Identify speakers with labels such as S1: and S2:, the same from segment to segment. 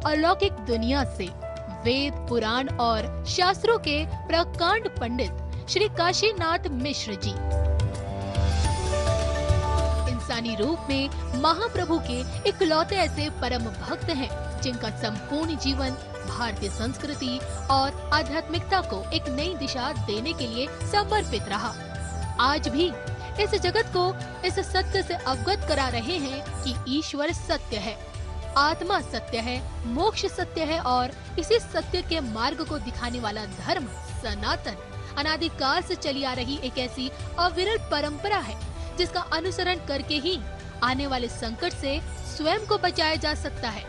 S1: अलौकिक दुनिया से वेद, पुराण और शास्त्रों के प्रकांड पंडित श्री काशीनाथ मिश्र जी इंसानी रूप में महाप्रभु के इकलौते ऐसे परम भक्त हैं जिनका संपूर्ण जीवन भारतीय संस्कृति और आध्यात्मिकता को एक नई दिशा देने के लिए समर्पित रहा। आज भी इस जगत को इस सत्य से अवगत करा रहे हैं कि ईश्वर सत्य है, आत्मा सत्य है, मोक्ष सत्य है और इसी सत्य के मार्ग को दिखाने वाला धर्म सनातन अनादिकाल से चली आ रही एक ऐसी अविरल परंपरा है जिसका अनुसरण करके ही आने वाले संकट से स्वयं को बचाया जा सकता है।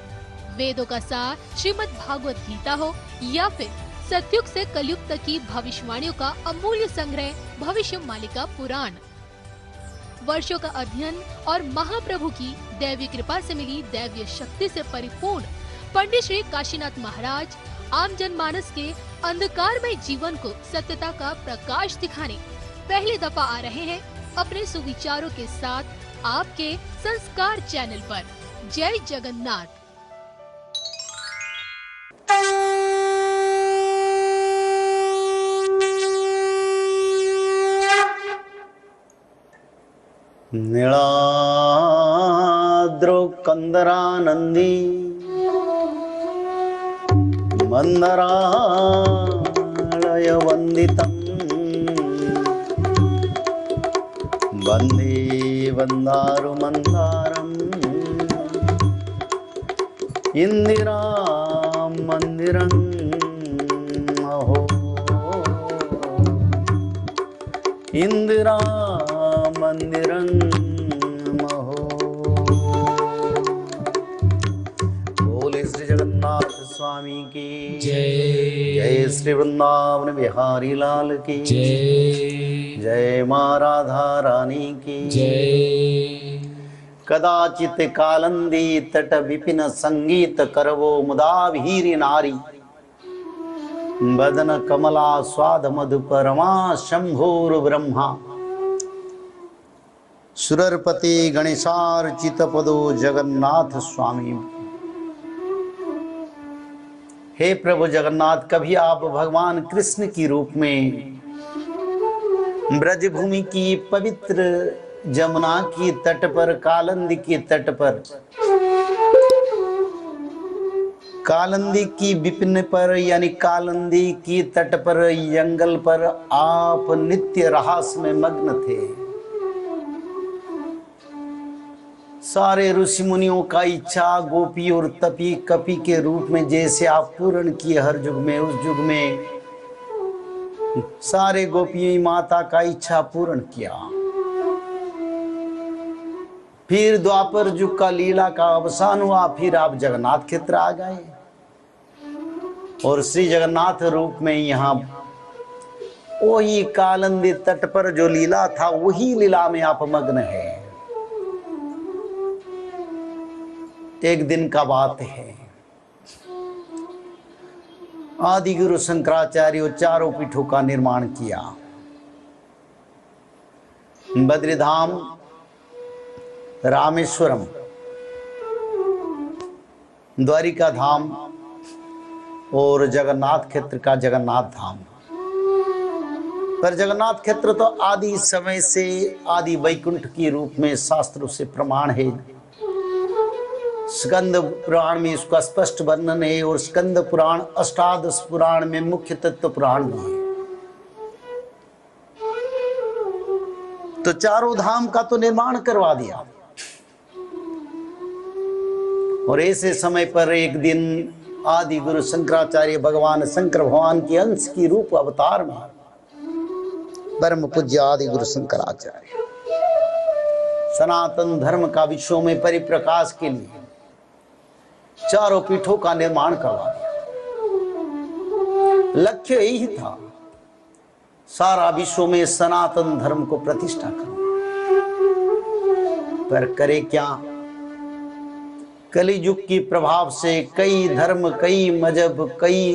S1: वेदों का सार श्रीमद् भागवत गीता हो या फिर सतयुग से कलयुग तक की भविष्यवाणियों का अमूल्य संग्रह भविष्य मालिका पुराण, वर्षों का अध्ययन और महाप्रभु की दैवीय कृपा से मिली दैवीय शक्ति से परिपूर्ण पंडित श्री काशीनाथ महाराज आम जनमानस के अंधकारमय जीवन को सत्यता का प्रकाश दिखाने पहली दफा आ रहे हैं अपने सुविचारों के साथ आपके संस्कार चैनल पर। जय जगन्नाथ।
S2: नीलाद्रौ कंदरानंदी मंदरालय वंदितम् वंदे वंदारु मंदारम् इंदिरा मंदिरम् अहो इंदिरा मंदिरं महो। बोले श्री जगन्नाथ स्वामी की जय। जय श्री वृंदावन बिहारी लाल की जय। जय माँ राधा रानी की जय। कदाचित कालंदी तट विपिन संगीत करवो मुदाभीरी नारी बदन कमला स्वाद मधुपरमा शंभोर ब्रह्मा सुररपति गणेशार्चित पदो जगन्नाथ स्वामी। हे प्रभु जगन्नाथ, कभी आप भगवान कृष्ण की रूप में ब्रजभूमि की पवित्र जमुना की तट पर, कालंदी की तट पर, कालंदी की विपिन पर यानी कालंदी की तट पर, जंगल पर आप नित्य रहास में मग्न थे। सारे ऋषि मुनियों का इच्छा गोपी और तपी कपि के रूप में जैसे आप पूर्ण किए हर युग में, उस युग में सारे गोपी माता का इच्छा पूर्ण किया। फिर द्वापर युग का लीला का अवसान हुआ, फिर आप जगन्नाथ क्षेत्र आ गए और श्री जगन्नाथ रूप में यहाँ वही कालंदी तट पर जो लीला था वही लीला में आप मग्न है। एक दिन का बात है, आदि गुरु शंकराचार्य चारों पीठों का निर्माण किया। बद्रीधाम, रामेश्वरम, द्वारिका धाम और जगन्नाथ क्षेत्र का जगन्नाथ धाम। पर जगन्नाथ क्षेत्र तो आदि समय से आदि वैकुंठ के रूप में शास्त्रों से प्रमाण है। स्कंद पुराण में इसका स्पष्ट वर्णन है और स्कंद पुराण अष्टादश पुराण में मुख्य तत्व पुराण भी है। तो चारों धाम का तो निर्माण करवा दिया और ऐसे समय पर एक दिन आदि गुरु शंकराचार्य भगवान शंकर भगवान के अंश की रूप अवतार में परम पूज्य आदि गुरु शंकराचार्य सनातन धर्म का विश्व में परिप्रकाश के लिए चारों पीठों का निर्माण करवा दिया। लक्ष्य यही था, सारा विश्व में सनातन धर्म को प्रतिष्ठा करना। पर करे क्या, कलियुग की प्रभाव से कई धर्म, कई मजहब, कई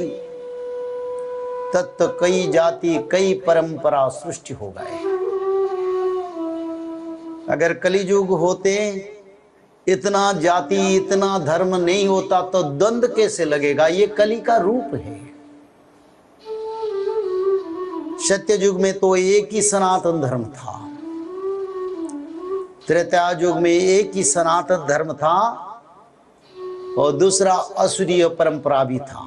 S2: तत्व, कई जाति, कई परंपरा सृष्टि हो गए। अगर कलियुग होते इतना जाति इतना धर्म नहीं होता तो द्वंद्व कैसे लगेगा? ये कली का रूप है। सत्य युग में तो एक ही सनातन धर्म था, त्रेता युग में एक ही सनातन धर्म था और दूसरा असुरीय परंपरा भी था।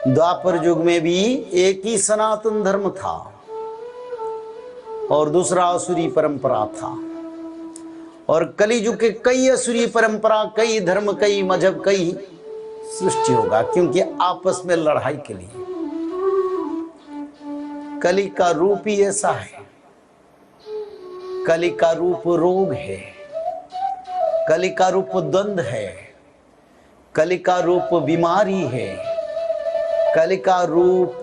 S2: द्वापर युग में भी एक ही सनातन धर्म था और दूसरा असुरी परंपरा था। और कली युग के कई असुरी परंपरा, कई धर्म, कई मजहब, कई सृष्टि होगा, क्योंकि आपस में लड़ाई के लिए। कली का रूप ही ऐसा है। कली का रूप रोग है, कली का रूप द्वंद्व है, कली का रूप बीमारी है, कली का रूप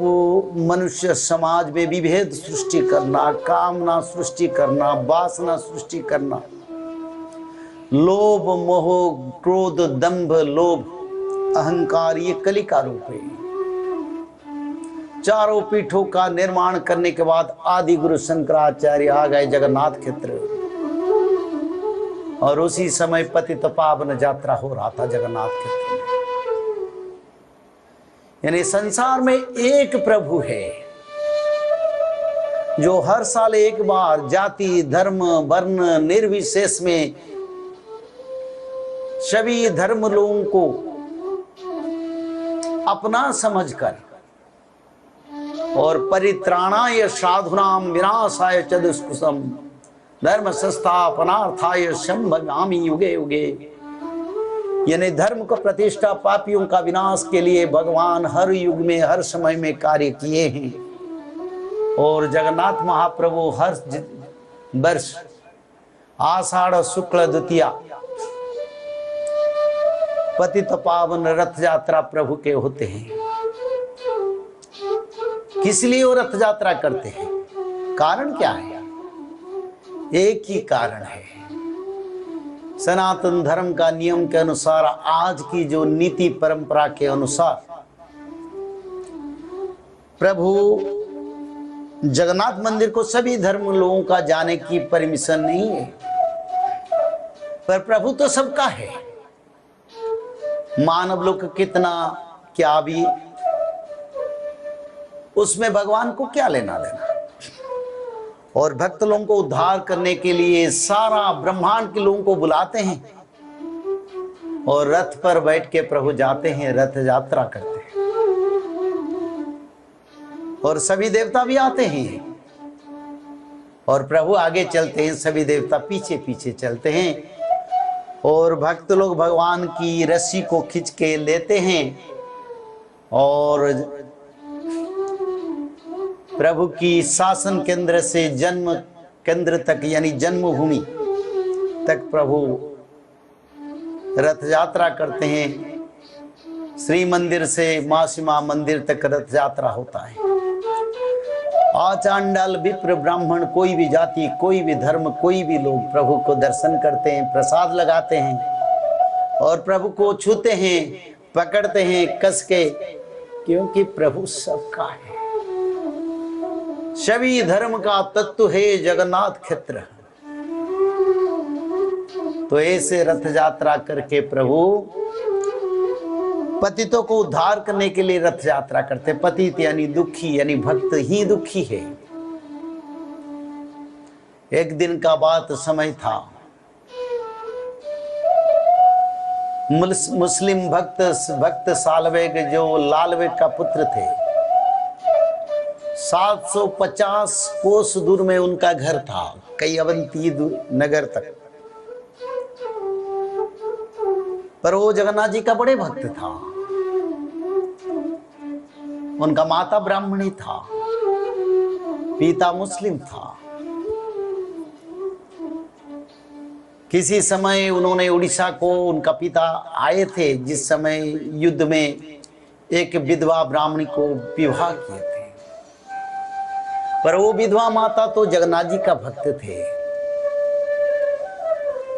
S2: मनुष्य समाज में विभेद सृष्टि करना, कामना सृष्टि करना, वासना सृष्टि करना, लोभ मोह क्रोध दंभ लोभ अहंकार, ये कली का रूप है। चारों पीठों का निर्माण करने के बाद आदि गुरु शंकराचार्य आ गए जगन्नाथ क्षेत्र, और उसी समय पतित पावन यात्रा हो रहा था जगन्नाथ क्षेत्र में। यानी संसार में एक प्रभु है जो हर साल एक बार जाति धर्म वर्ण निर्विशेष में सभी धर्म लोगों को अपना समझकर और परित्राणाय साधुनाम विनाशाय च दुष्कृतम् धर्म संस्थापनार्थाय संभवामि युगे युगे, यानी धर्म को प्रतिष्ठा पापियों का विनाश के लिए भगवान हर युग में हर समय में कार्य किए हैं। और जगन्नाथ महाप्रभु हर वर्ष आषाढ़ शुक्ल द्वितीया पतित पावन रथ यात्रा प्रभु के होते हैं। किस लिए वो रथ यात्रा करते हैं? कारण क्या है? एक ही कारण है। सनातन धर्म का नियम के अनुसार, आज की जो नीति परंपरा के अनुसार, प्रभु जगन्नाथ मंदिर को सभी धर्म लोगों का जाने की परमिशन नहीं है, पर प्रभु तो सबका है। मानव लोग कितना क्या भी, उसमें भगवान को क्या लेना देना। और भक्त लोगों को उद्धार करने के लिए सारा ब्रह्मांड के लोगों को बुलाते हैं और रथ पर बैठ के प्रभु जाते हैं, रथ यात्रा करते हैं। और सभी देवता भी आते हैं और प्रभु आगे चलते हैं, सभी देवता पीछे पीछे चलते हैं। और भक्त लोग भगवान की रस्सी को खींच के लेते हैं और प्रभु की शासन केंद्र से जन्म केंद्र तक, यानी जन्मभूमि तक प्रभु रथ यात्रा करते हैं। श्री मंदिर से मासीमा मंदिर तक रथ यात्रा होता है। आचांडाल विप्र ब्राह्मण, कोई भी जाति, कोई भी धर्म, कोई भी लोग प्रभु को दर्शन करते हैं, प्रसाद लगाते हैं और प्रभु को छूते हैं, पकड़ते हैं कस के, क्योंकि प्रभु सबका है, सभी धर्म का तत्व है जगन्नाथ क्षेत्र। तो ऐसे रथ यात्रा करके प्रभु पतितों को उद्धार करने के लिए रथ यात्रा करते। पतित यानी दुखी, यानी भक्त ही दुखी है। एक दिन का बात समय था, मुस्लिम भक्त सालवेग, जो लालवेग का पुत्र थे, 750 कोस दूर में उनका घर था, कई अवंती नगर तक। पर वो जगन्नाथ जी का बड़े भक्त था। उनका माता ब्राह्मणी था, पिता मुस्लिम था। किसी समय उन्होंने उड़ीसा को, उनका पिता आए थे जिस समय युद्ध में एक विधवा ब्राह्मणी को विवाह किए थे। पर वो विधवा माता तो जगन्नाथ जी का भक्त थे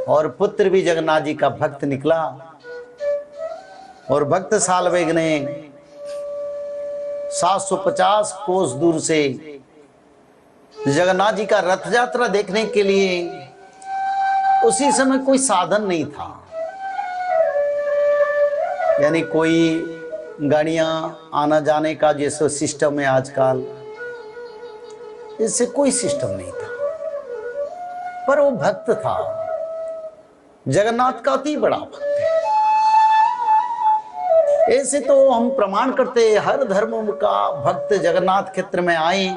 S2: और पुत्र भी जगन्नाथ जी का भक्त निकला। और भक्त सालवेग ने 750 कोस दूर से जगन्नाथ जी का रथ यात्रा देखने के लिए उसी समय कोई साधन नहीं था, यानी कोई गाड़ियां आना जाने का जैसे सिस्टम है आजकल, इससे कोई सिस्टम नहीं था। पर वो भक्त था, जगन्नाथ का अति बड़ा भक्त है। ऐसे तो हम प्रमाण करते हर धर्म का भक्त जगन्नाथ क्षेत्र में आए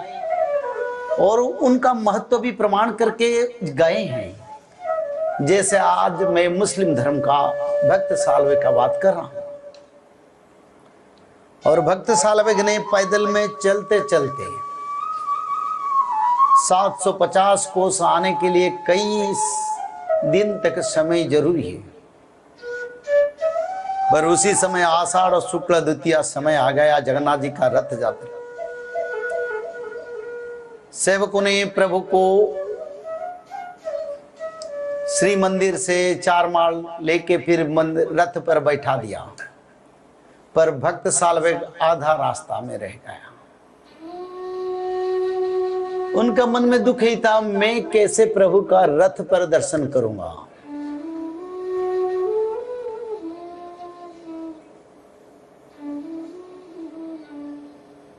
S2: और उनका महत्व भी प्रमाण करके गए हैं। जैसे आज मैं मुस्लिम धर्म का भक्त सालवे का बात कर रहा हूं, और भक्त सालवे ने पैदल में चलते चलते 750 कोस आने के लिए कई दिन तक समय जरूरी है। पर उसी समय आषाढ़ और शुक्ल द्वितीया समय आ गया, जगन्नाथ जी का रथ यात्रा। सेवकों ने प्रभु को श्री मंदिर से 4 माल लेके फिर रथ पर बैठा दिया, पर भक्त सालवे आधा रास्ता में रह गया। उनका मन में दुख ही था, मैं कैसे प्रभु का रथ पर दर्शन करूंगा।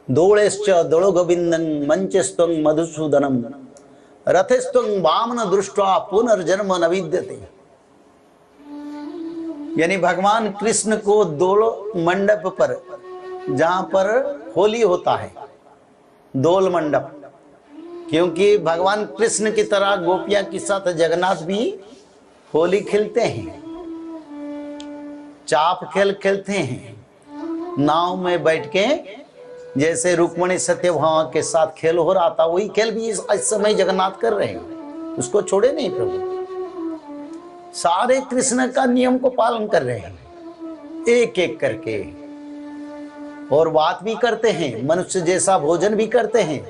S2: दोलेश्च दोलो गोविंदं मंचस्त्वं मधुसूदनम रथस्त्वं वामन दृष्ट्वा पुनर्जन्म न विद्यते। यानी भगवान कृष्ण को दोल मंडप पर, जहां पर होली होता है, दोल मंडप, क्योंकि भगवान कृष्ण की तरह गोपियां के साथ जगन्नाथ भी होली खेलते हैं, चाप खेल खेलते हैं, नाव में बैठ के जैसे रुक्मणी सत्यभामा के साथ खेल हो रहा था, वही खेल भी इस समय जगन्नाथ कर रहे हैं। उसको छोड़े नहीं प्रभु, सारे कृष्ण का नियम को पालन कर रहे हैं एक एक करके, और बात भी करते हैं, मनुष्य जैसा भोजन भी करते हैं,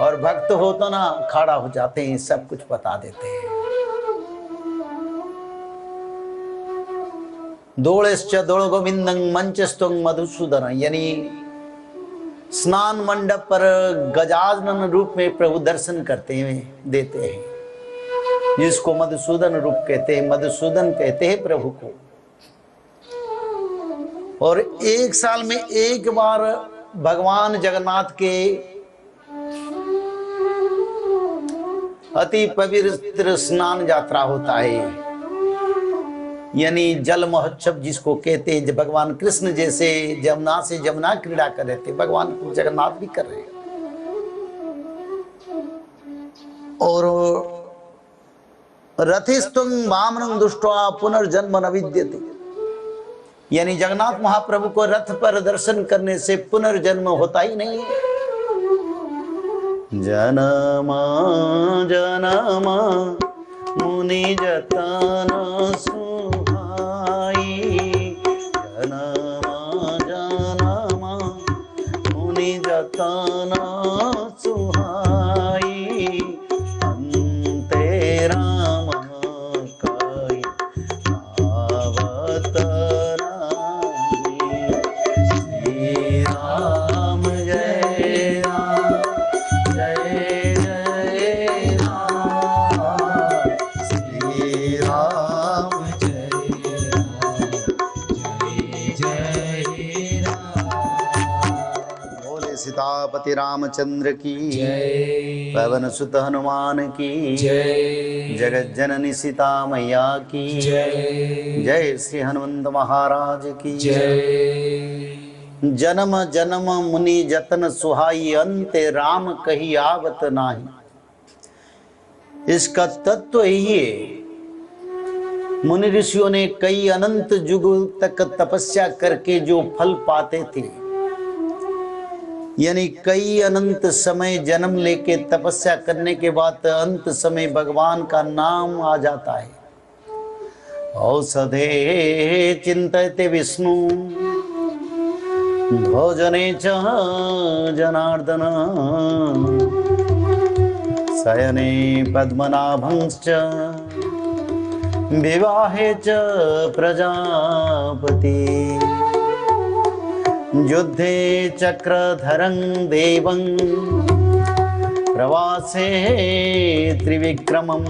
S2: और भक्त हो तो ना खड़ा हो जाते हैं, सब कुछ बता देते हैं। दोलेश्च दोल गोविंदं मंचस्त्वं मधुसूदन, यानी स्नान मंडप पर गजानन रूप में प्रभु दर्शन करते हैं, देते हैं, जिसको मधुसूदन रूप कहते हैं, मधुसूदन कहते हैं प्रभु को। और एक साल में एक बार भगवान जगन्नाथ के अति पवित्र स्नान यात्रा होता है, यानी जल महोत्सव जिसको कहते हैं। भगवान कृष्ण जैसे जमुना से जमुना क्रीड़ा कर रहे थे, भगवान जगन्नाथ भी कर रहे हैं। और रथेस्त्वं वामनं दृष्ट्वा पुनर्जन्म न विद्यते, यानी जगन्नाथ महाप्रभु को रथ पर दर्शन करने से पुनर्जन्म होता ही नहीं है। जनमा जनमा मुनि जतन सुहाई, जनमा जनमा मुनि जतन सुहाई, अंते राम काई आवत रामी। श्री राम जय राम जय जय राम, श्री राम जय राम। बोले सीतापति रामचंद्र की
S3: जय,
S2: पवन सुत हनुमान की
S3: जय,
S2: जगत जननी सीता मैया की
S3: जय,
S2: जय। श्री हनुमंत महाराज की
S3: जय।
S2: जन्म जन्म मुनि जतन सुहाई, अंते राम कही आवत नाही। इसका तत्व यही है, मुनि ऋषियों ने कई अनंत युग तक तपस्या करके जो फल पाते थे, यानी कई अनंत समय जन्म लेके तपस्या करने के बाद अंत समय भगवान का नाम आ जाता है। औषधे चिंतयते विष्णु भोजने च जनार्दन, शयने पद्मनाभंश्च विवाहे च प्रजापति, युद्धे चक्रधरं देवं प्रवासे त्रिविक्रमं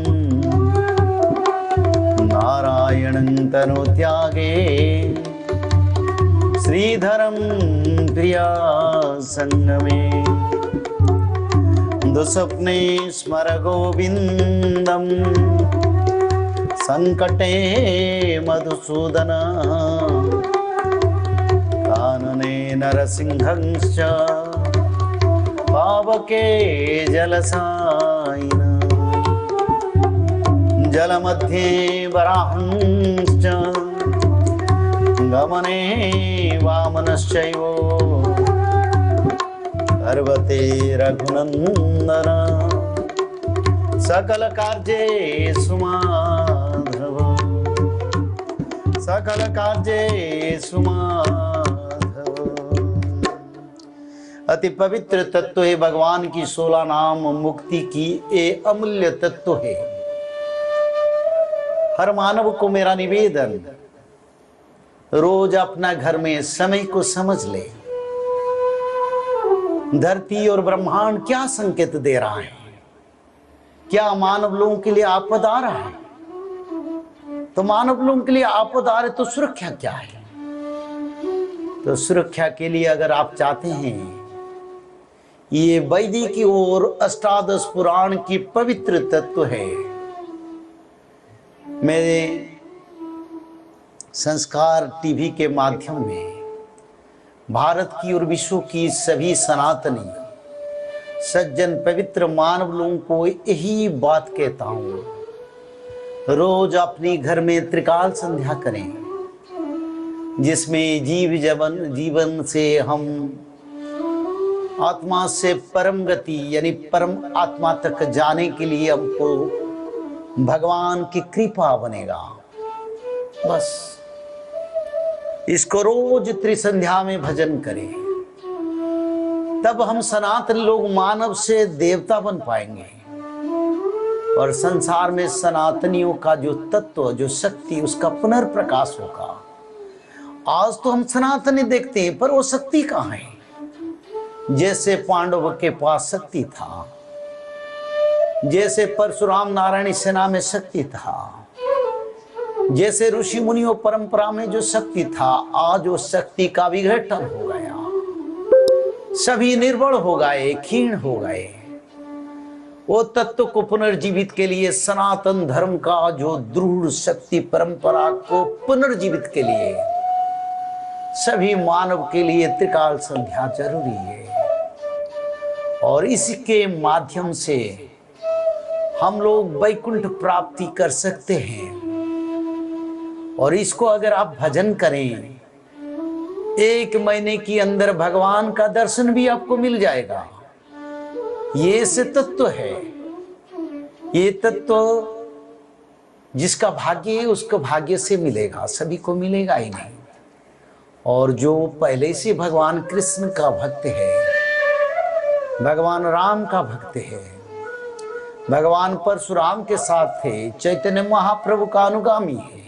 S2: नारायणं तनुत्यागे श्रीधरं प्रिया संगमे दुःस्वप्ने स्मर गोविन्दं संकटे मधुसूदन कानने नरसिंहंश्च पावके जलसायिन जलमध्ये वराहंश्च गमने वामनश्चैव पर्वते रघुनन्दन सकल कार्ये माधव सकल कार्ये माधव। अति पवित्र तत्व है भगवान की 16 नाम मुक्ति की ये अमूल्य तत्व है। हर मानव को मेरा निवेदन, रोज अपना घर में समय को समझ ले। धरती और ब्रह्मांड क्या संकेत दे रहा है, क्या मानव लोगों के लिए आपद आ रहा है? तो मानव लोगों के लिए आपद आ रहे तो सुरक्षा क्या है? तो सुरक्षा के लिए अगर आप चाहते हैं, ये वैदिक और अष्टादश पुराण की पवित्र तत्व है। मेरे संस्कार टीवी के माध्यम में भारत की और विश्व की सभी सनातनी सज्जन पवित्र मानव लोगों को यही बात कहता हूँ, रोज अपने घर में त्रिकाल संध्या करें, जिसमें जीवन से हम आत्मा से परम गति यानी परम आत्मा तक जाने के लिए हमको भगवान की कृपा बनेगा। बस इसको रोज त्रिसंध्या में भजन करें, तब हम सनातन लोग मानव से देवता बन पाएंगे और संसार में सनातनियों का जो तत्व, जो शक्ति, उसका पुनर्प्रकाश होगा। आज तो हम सनातनी देखते हैं, पर वो शक्ति कहाँ है? जैसे पांडवों के पास शक्ति था, जैसे परशुराम नारायणी सेना में शक्ति था, जैसे ऋषि मुनियों परंपरा में जो शक्ति था, आज वो शक्ति का विघटन हो गया। सभी निर्बल हो गए, क्षीण हो गए। वो तत्व को पुनर्जीवित के लिए सनातन धर्म का जो दृढ़ शक्ति परंपरा को पुनर्जीवित के लिए सभी मानव के लिए त्रिकाल संध्या जरूरी है। और इसके माध्यम से हम लोग वैकुंठ प्राप्ति कर सकते हैं। और इसको अगर आप भजन करें, 1 महीने के अंदर भगवान का दर्शन भी आपको मिल जाएगा। ये से तत्व है। ये तत्व जिसका भाग्य है उसको भाग्य से मिलेगा, सभी को मिलेगा ही नहीं। और जो पहले से भगवान कृष्ण का भक्त है, भगवान राम का भक्त है, भगवान परशुराम के साथ थे, चैतन्य महाप्रभु का अनुगामी है,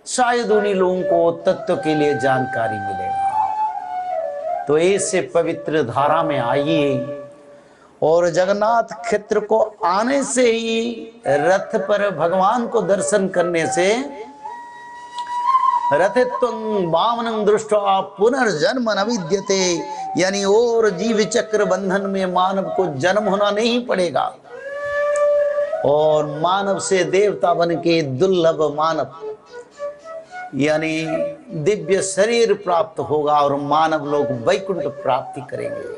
S2: शायद उन्हीं लोगों को तत्व के लिए जानकारी मिलेगा। तो ऐसे पवित्र धारा में आइए और जगन्नाथ क्षेत्र को आने से ही रथ पर भगवान को दर्शन करने से रथित्वं वामनं दृष्ट्वा पुनर्जन्म न विद्यते, यानी और जीव चक्र बंधन में मानव को जन्म होना नहीं पड़ेगा और मानव से देवता बन के दुर्लभ मानव यानी दिव्य शरीर प्राप्त होगा और मानव लोग वैकुंठ प्राप्ति करेंगे।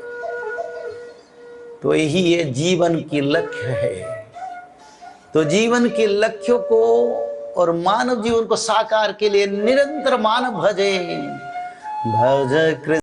S2: तो यही ये जीवन की लक्ष्य है। तो जीवन के लक्ष्यों को और मानव जीवन को साकार के लिए निरंतर मानव भजे, भज कृष्ण।